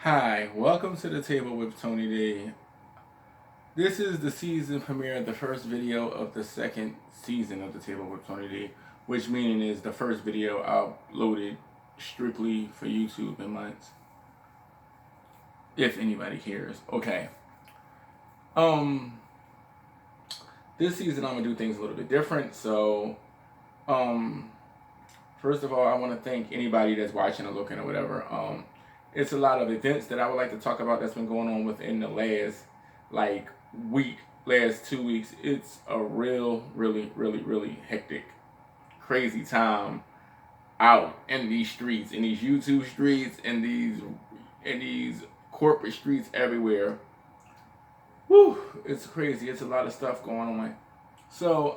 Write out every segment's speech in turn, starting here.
Hi, welcome to the table with Tony D. This is the season premiere, the first video of the second season of the table with Tony D, which meaning is the first video uploaded strictly for YouTube in months. If anybody cares. Okay. This season I'm gonna do things a little bit different. So, first of all, I want to thank anybody that's watching or looking or whatever. It's a lot of events that I would like to talk about that's been going on within the last last 2 weeks. It's a really hectic, crazy time out in these streets, in these YouTube streets, in these corporate streets everywhere. Whew, it's crazy. It's a lot of stuff going on. So,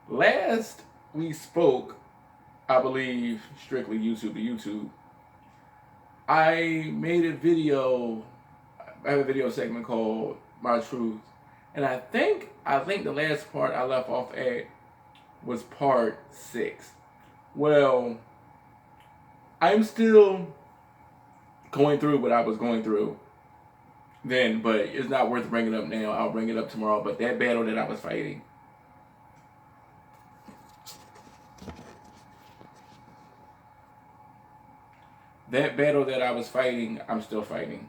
last we spoke, I believe, strictly YouTube to YouTube, I made a video. I have a video segment called My Truth. And I think the last part I left off at was part 6. Well, I'm still going through what I was going through then, but it's not worth bringing up now. I'll bring it up tomorrow. But that battle that I was fighting, I'm still fighting.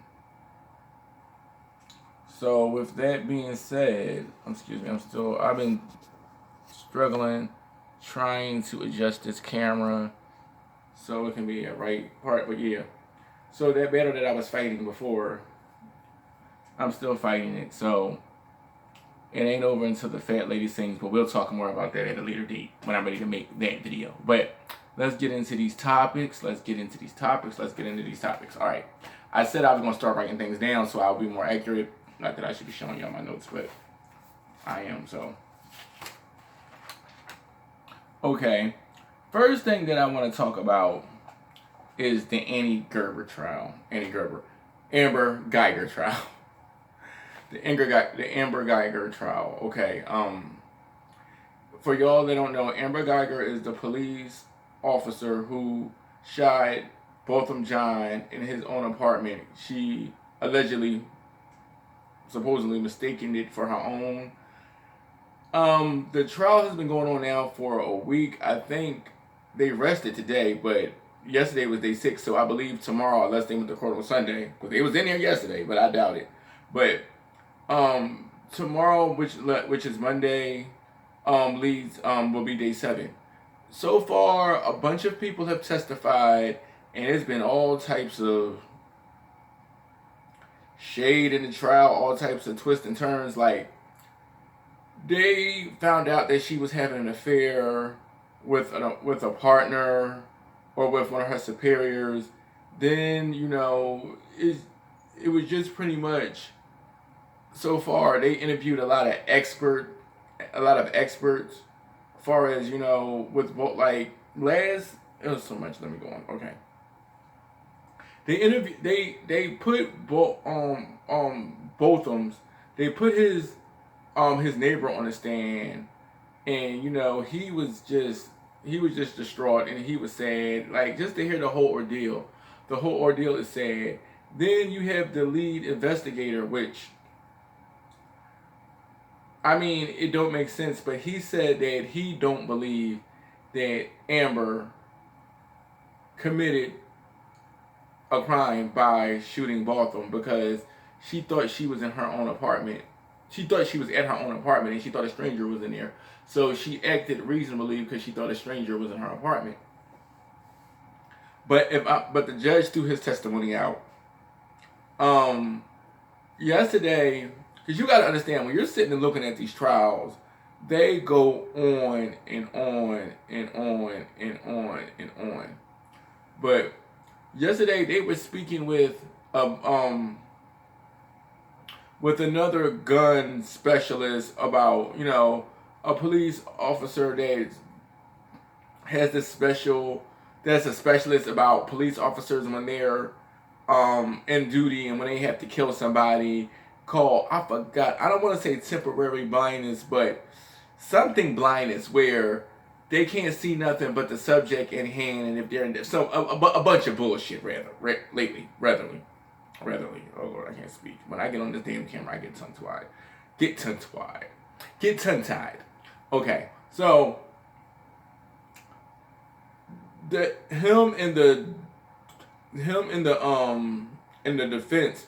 So with that being said, I've been struggling, trying to adjust this camera so it can be a right part, but yeah. So that battle that I was fighting before, I'm still fighting it. So it ain't over until the fat lady sings, but we'll talk more about that at a later date when I'm ready to make that video. But let's get into these topics. All right. I said I was going to start writing things down so I'll be more accurate. Not that I should be showing y'all my notes, but I am, so. Okay. First thing that I want to talk about is the Amber Guyger trial. The Amber Guyger trial. Okay. For y'all that don't know, Amber Guyger is the police officer who shot Botham Jean in his own apartment. She supposedly mistaken it for her own. The trial has been going on now for a week. I think they rested today, but yesterday was day 6, so I believe tomorrow, unless they went to court on Sunday, because they was in there yesterday, but I doubt it. But tomorrow, which is Monday, will be day 7. So far, a bunch of people have testified, and it's been all types of shade in the trial, all types of twists and turns. Like, they found out that she was having an affair with a partner or with one of her superiors. Then, it was just pretty much, so far, they interviewed a lot of experts, as far as, with both, like, it was so much, let me go on, okay. They put Botham's, they put his neighbor on the stand, and he was just distraught, and he was sad, like, just to hear the whole ordeal. The whole ordeal is sad. Then you have the lead investigator, which, I mean, it don't make sense, but he said that he don't believe that Amber committed a crime by shooting Botham, because she thought she was in her own apartment. She thought she was at her own apartment, and she thought a stranger was in there. So she acted reasonably because she thought a stranger was in her apartment. But the judge threw his testimony out. Yesterday, because you got to understand, when you're sitting and looking at these trials, they go on and on and on and on and on. But yesterday they were speaking with another gun specialist about, a police officer that's a specialist about police officers when they're in duty and when they have to kill somebody, called, I forgot, I don't want to say temporary blindness, but something blindness, where they can't see nothing but the subject in hand, and if they're in a bunch of bullshit lately. Oh Lord, I can't speak. When I get on this damn camera, I get tongue-tied. Get tongue-tied. Okay, so him and the defense,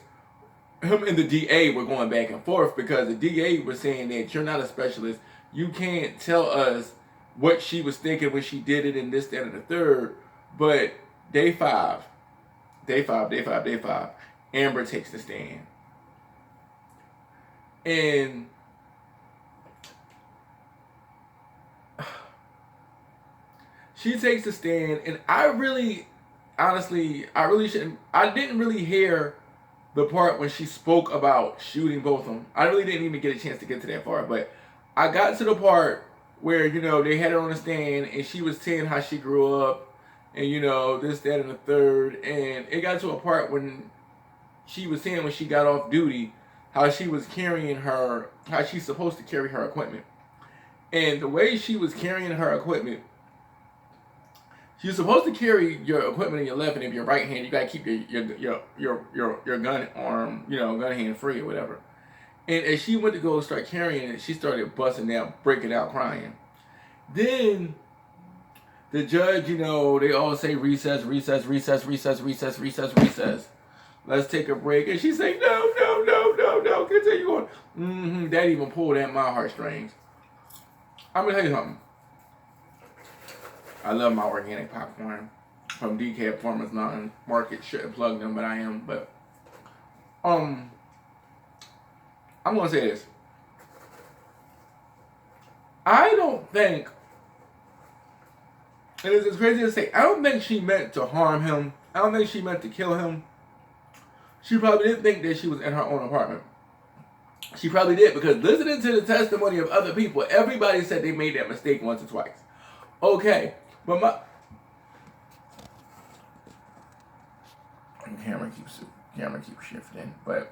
him and the DA were going back and forth because the DA was saying that you're not a specialist. You can't tell us what she was thinking when she did it and this, that, and the third. But day five, Amber takes the stand. And she takes the stand, and I didn't really hear the part when she spoke about shooting both of them. I really didn't even get a chance to get to that part, but I got to the part where, they had her on the stand, and she was saying how she grew up, and, this, that, and the third, and it got to a part when she was saying when she got off duty, how she was how she's supposed to carry her equipment. And the way she was carrying her equipment, you're supposed to carry your equipment in your left, and if you're right hand, you gotta keep your gun arm, gun hand free or whatever. And as she went to go start carrying it, she started busting down, breaking out, crying. Then the judge, they all say recess. Let's take a break. And she's saying, no, continue on. That even pulled at my heartstrings. I'm gonna tell you something. I love my organic popcorn from Decaf Farmers Mountain Market. Shouldn't plug them, but I am. But I'm gonna say this. I don't think, and it's crazy to say, I don't think she meant to harm him. I don't think she meant to kill him. She probably didn't think that she was in her own apartment. She probably did, because listening to the testimony of other people, everybody said they made that mistake once or twice. Okay, but my camera keeps shifting, but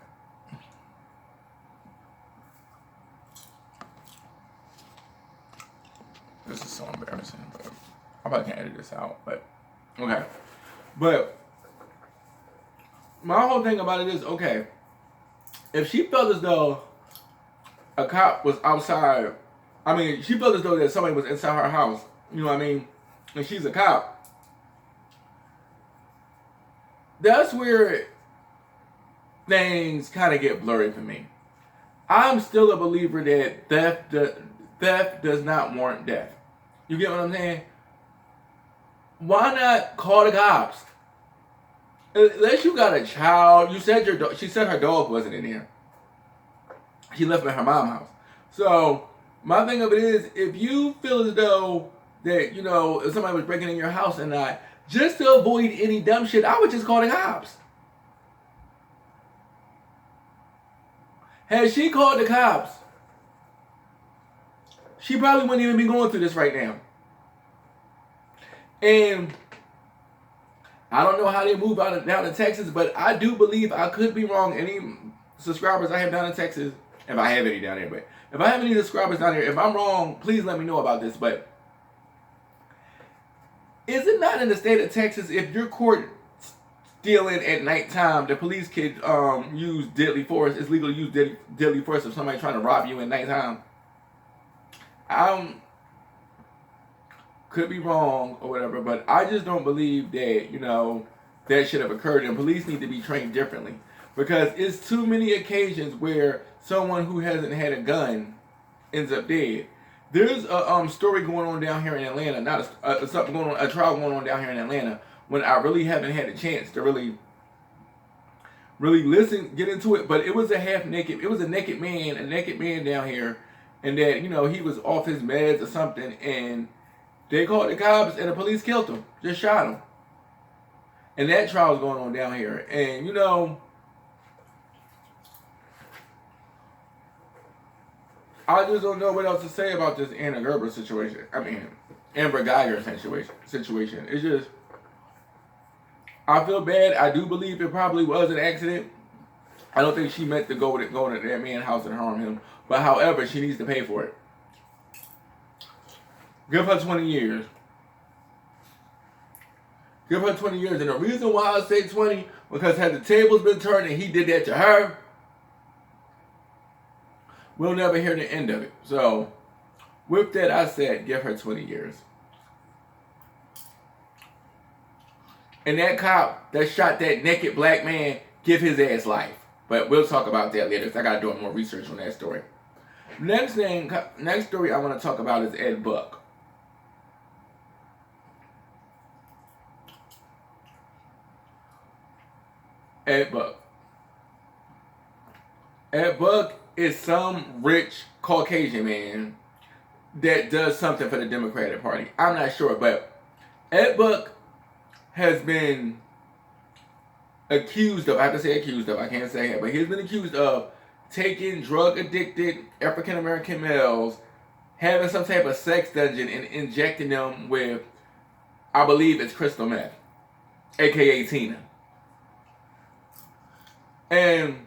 this is so embarrassing. But I probably can't edit this out. But okay, but my whole thing about it is, okay, if she felt as though a cop was outside, she felt as though that somebody was inside her house, and she's a cop, that's where things kind of get blurry for me. I'm still a believer that theft does not warrant death. You get what I'm saying? Why not call the cops? Unless you got a child, she said her dog wasn't in there. She left him at her mom's house. So my thing of it is, if you feel as though that, if somebody was breaking in your house and not, just to avoid any dumb shit, I would just call the cops. Had she called the cops, she probably wouldn't even be going through this right now. And I don't know how they move down to Texas, but I do believe, I could be wrong, any subscribers I have down in Texas, if I have any down there, but if I have any subscribers down there, if I'm wrong, please let me know about this. But is it not in the state of Texas, if you're caught stealing at nighttime, the police could use deadly force? It's legal to use deadly force if somebody's trying to rob you at nighttime. Could be wrong or whatever, but I just don't believe that, that should have occurred, and police need to be trained differently, because it's too many occasions where someone who hasn't had a gun ends up dead. There's a story going on down here in Atlanta, a trial going on down here in Atlanta, when I really haven't had a chance to really listen, get into it, but it was a naked man down here, and that, he was off his meds or something, and they called the cops, and the police killed him, just shot him. And that trial is going on down here. And, I just don't know what else to say about this Amber Guyger situation. It's just, I feel bad. I do believe it probably was an accident. I don't think she meant to go to that man's house and harm him. But however, she needs to pay for it. Give her 20 years. Give her 20 years. And the reason why I say 20, because had the tables been turned and he did that to her, we'll never hear the end of it. So, with that, I said, give her 20 years. And that cop that shot that naked black man, give his ass life. But we'll talk about that later, because I got to do more research on that story. Next story I want to talk about is Ed Buck. Ed Buck. Ed Buck is some rich Caucasian man that does something for the Democratic Party. I'm not sure, but Ed Buck has been accused of, I have to say accused of, I can't say it, but he's been accused of taking drug-addicted African-American males, having some type of sex dungeon, and injecting them with, I believe it's crystal meth, aka Tina. And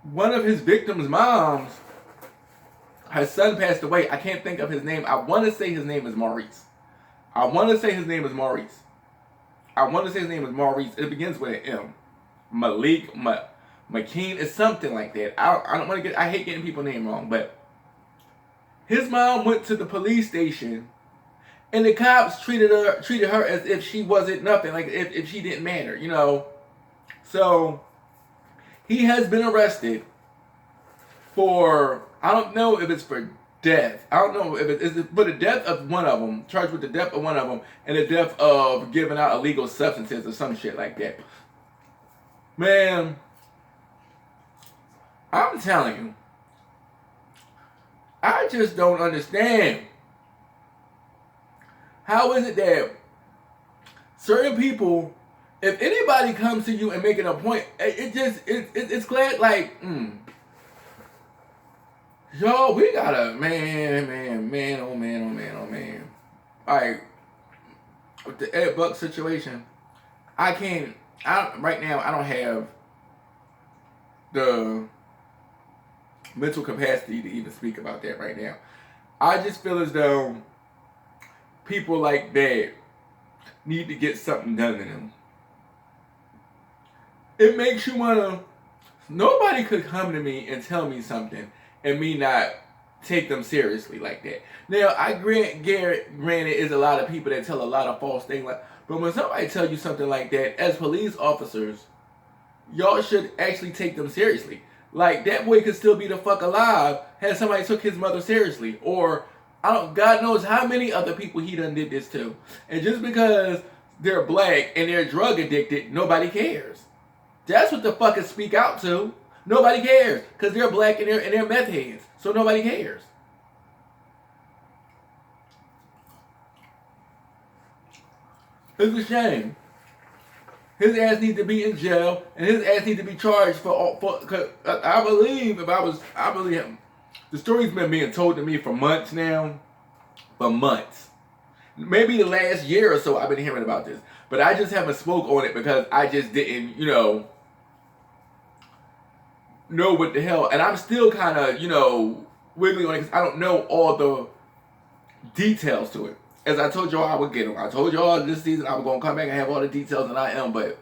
one of his victims' moms, her son passed away. I can't think of his name. I want to say his name is Maurice. It begins with an M. Malik, McKean, is something like that. I don't want to I hate getting people's name wrong, but his mom went to the police station, and the cops treated her as if she wasn't nothing, like if she didn't matter, you know. So he has been arrested for, I don't know if it's for death. I don't know if it's for the death of one of them, charged with the death of one of them, and the death of giving out illegal substances or some shit like that. Man, I'm telling you, I just don't understand. How is it that certain people, if anybody comes to you and making a point, it's glad, like, yo, we gotta, man, oh man. Like, with the Ed Buck situation, right now, I don't have the mental capacity to even speak about that right now. I just feel as though people like that need to get something done to them. It makes you wanna, nobody could come to me and tell me something and me not take them seriously like that. Now, I granted, is a lot of people that tell a lot of false things, but when somebody tell you something like that, as police officers, y'all should actually take them seriously. Like, that boy could still be the fuck alive had somebody took his mother seriously. Or, God knows how many other people he done did this to. And just because they're black and they're drug addicted, nobody cares. That's what the fuckers speak out to. Nobody cares. Because they're black and they're meth heads. So nobody cares. It's a shame. His ass needs to be in jail, and his ass needs to be charged because I believe him. The story's been being told to me for months now. For months. Maybe the last year or so I've been hearing about this. But I just haven't spoke on it because I just didn't, know what the hell. And I'm still kind of, wiggling on it because I don't know all the details to it. As I told y'all I would get them. I told y'all this season I was going to come back and have all the details, and I am, but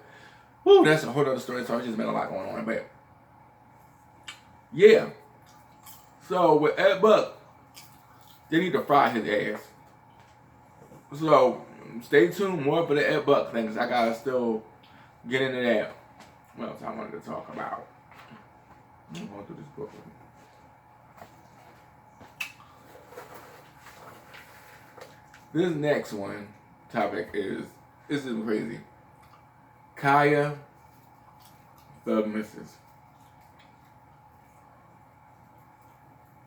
that's a whole other story, so it's just been a lot going on. But, yeah. So, with Ed Buck, they need to fry his ass. So, stay tuned more for the Ed Buck thing, because I got to still get into that. What else I wanted to talk about? I'm going through this book with me. This next topic is crazy. Kaya, Thug Misses.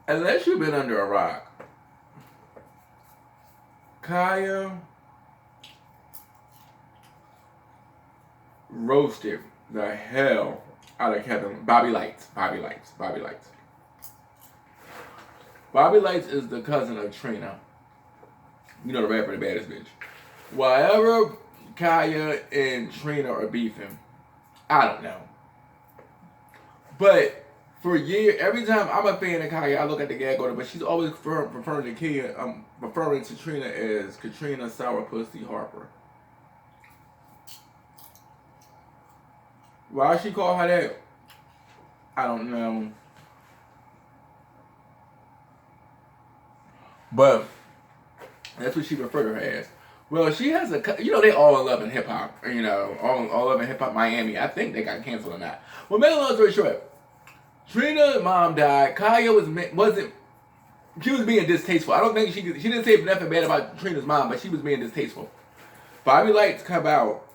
Unless you've been under a rock, Kaya roasted the hell out of Kevin. Bobby Lights. Bobby Lights is the cousin of Trina. You know, the rapper, the baddest bitch. Wherever Kaya and Trina are beefing, I don't know. But For years, every time I'm a fan of Kaya, I look at the gag order, but she's always referring to referring to Trina as Katrina Sourpussy Harper. Why she call her that? I don't know. But that's what she referred to her as. Well, she has a, they all in love in hip hop. All love in hip hop Miami. I think they got canceled or not. Well, make a long story short, Trina's mom died. Kaya she was being distasteful. I don't think she didn't say nothing bad about Trina's mom, but she was being distasteful. Bobby Lights come out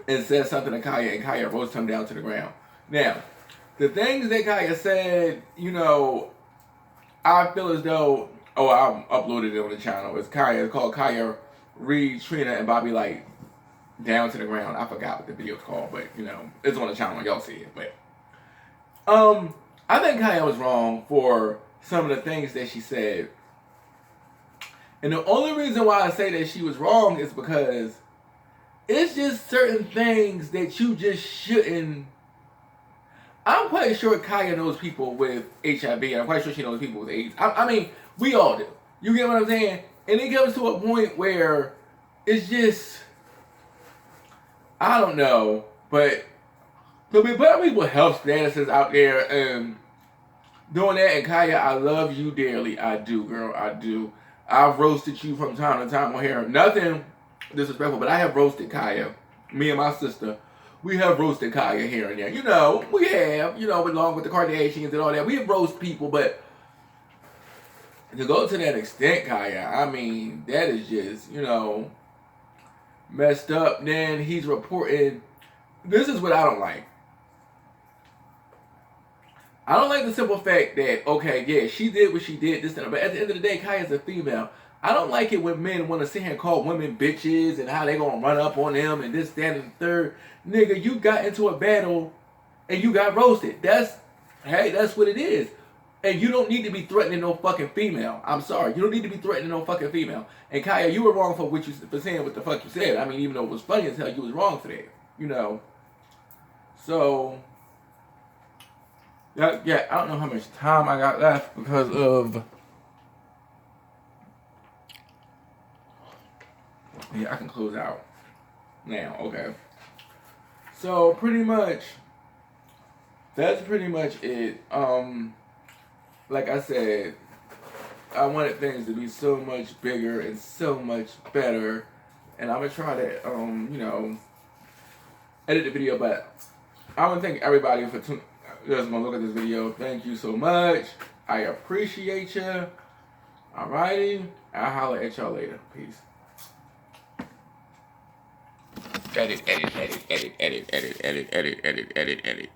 and says something to Kaya, and Kaya roasts him down to the ground. Now, the things that Kaya said, I feel as though, I uploaded it on the channel. It's called Kaya Read Trina and Bobby Light down to the ground. I forgot what the video's called, but it's on the channel. Y'all see it. But I think Kaya was wrong for some of the things that she said. And the only reason why I say that she was wrong is because it's just certain things that you just shouldn't. I'm quite sure Kaya knows people with HIV. I'm quite sure she knows people with AIDS. I mean, we all do. You get what I'm saying? And it comes to a point where it's just, I don't know, but to be putting people's health statuses out there and doing that, and Kaya, I love you dearly. I do, girl. I do. I've roasted you from time to time on here. Nothing disrespectful, but I have roasted Kaya. Me and my sister, we have roasted Kaya here and there. We have, along with the Kardashians and all that. We have roasted people, but to go to that extent, Kaya, I mean, that is just, messed up. Then he's reporting, this is what I don't like. I don't like the simple fact that, okay, yeah, she did what she did, this and that, but at the end of the day, Kaya's a female. I don't like it when men want to sit here and call women bitches and how they gonna run up on them and this, that, and the third. Nigga, you got into a battle and you got roasted. That's what it is. And you don't need to be threatening no fucking female. I'm sorry. You don't need to be threatening no fucking female. And Kaya, you were wrong for saying what the fuck you said. I mean, even though it was funny as hell, you was wrong for that. So, yeah, I don't know how much time I got left because of... Yeah, I can close out now. Okay. So, pretty much, that's pretty much it. Like I said, I wanted things to be so much bigger and so much better. And I'm going to try to, edit the video. But I want to thank everybody for that's going to look at this video. Thank you so much. I appreciate you. Alrighty. I'll holler at y'all later. Peace. Edit, edit, edit, edit, edit, edit, edit, edit, edit, edit, edit.